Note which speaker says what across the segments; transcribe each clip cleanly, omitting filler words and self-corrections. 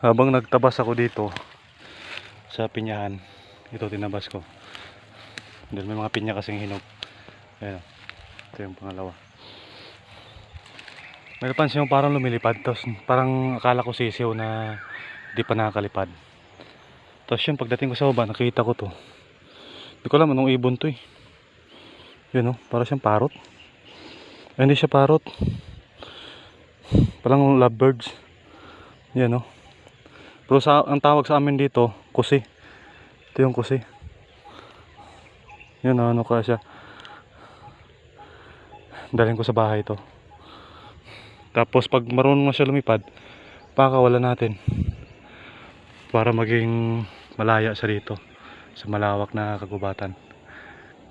Speaker 1: Habang nagtabas ako dito sa pinyahan, ito tinabas ko. Dahil may mga pinya kasing hinog. Ayan, ito yung pangalawa. May napansin yung parang lumilipad. Tapos parang akala ko sisiw na di pa nakakalipad. Tapos yun, pagdating ko sa baba, nakita ko to. Hindi ko alam anong ibon to eh. Yun oh, para siyang parrot. Ay, hindi siya parrot. Parang lovebirds. Yan oh. Pero ang tawag sa amin dito, kusi. Ito yung kusi. Yun oh, ano ka siya. Dalhin ko sa bahay to. Tapos pag marunong na siya lumipad, pakakawalan natin. Para maging malaya siya dito. Sa malawak na kagubatan.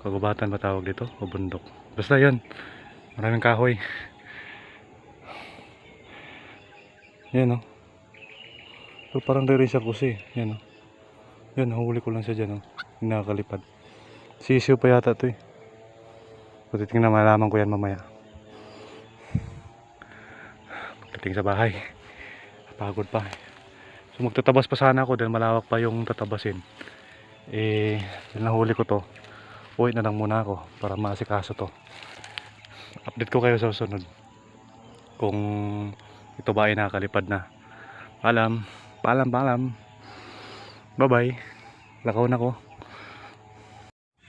Speaker 1: Kagubatan ba tawag dito? O bundok. Basta yun. Maraming kahoy. Yan o. So, parang rin siya kusi. Yan o. Yan, nahuli ko lang siya dyan o. Hindi nakakalipad. Sisiw pa yata ito eh. So, titingnan malaman ko yan mamaya. Pagdating sa bahay. Pagod pa. So magtatabas pa sana ako dahil malawak pa yung tatabasin. Eh, nahuli ko to. Uwi na lang muna ako para maasikaso to. Update ko kayo sa susunod. Kung ito ba ay nakakalipad na. Paalam. Paalam, paalam. Bye bye. Lakaw na ko.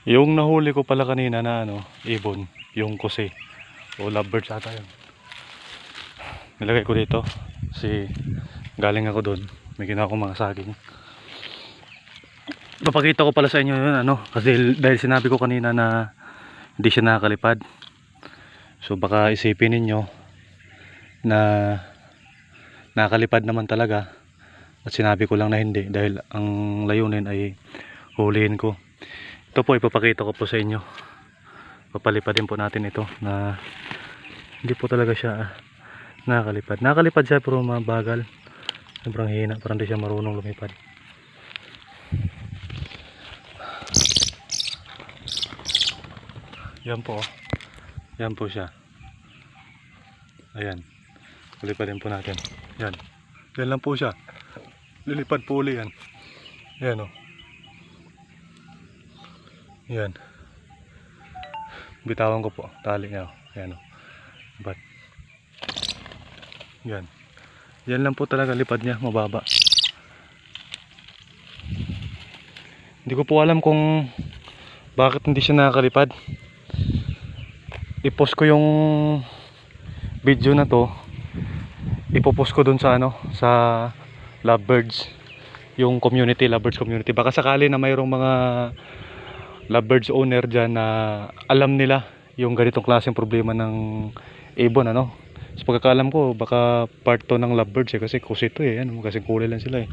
Speaker 1: Yung nahuli ko pala kanina na ano, ibon. Yung kusi. O lovebirds ata yun. Nilagay ko dito. Kasi galing ako doon. May ginawa akong mga saging. Papakita ko pala sa inyo yun ano. Kasi dahil sinabi ko kanina na hindi siya nakakalipad. So baka isipin ninyo na nakakalipad naman talaga. At sinabi ko lang na hindi. Dahil ang layunin ay hulihin ko. Ito po ipapakita ko po sa inyo. Papalipadin po natin ito na hindi po talaga siya nakakalipad. Nakakalipad siya pero mabagal. Sobrang hina, parang di siya marunong lumipad. Yan po. Yan po siya. Ayan. Lipadin po natin. Yan. Yan lang po siya. Lilipad po uli yan. Yan o. Yan. Bitawan ko po. Tali niya o. Yan o. But. Yan. Yan lang po talaga lipad niya, mababa. Hindi ko po alam kung bakit hindi siya nakakalipad. I-post ko yung video na to. Ipopost ko dun sa ano, sa lovebirds. Yung community, lovebirds community. Baka sakali na mayroong mga lovebirds owner dyan na alam nila yung ganitong klaseng problema ng ibon ano. Sa pagkakaalam ko, baka part to ng lovebirds eh, kasi kusito eh, ano, kasi kulay lang sila eh.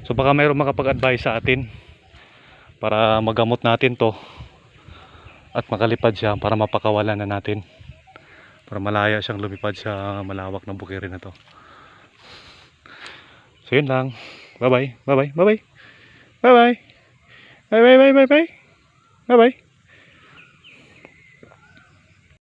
Speaker 1: So baka mayroong makapag-advise sa atin para magamot natin to at makalipad siya para mapakawalan na natin. Para malaya siyang lumipad sa malawak na bukirin na to. So yun lang. Bye bye. Bye bye. Bye bye. Bye bye. Bye bye. Bye bye. Bye bye.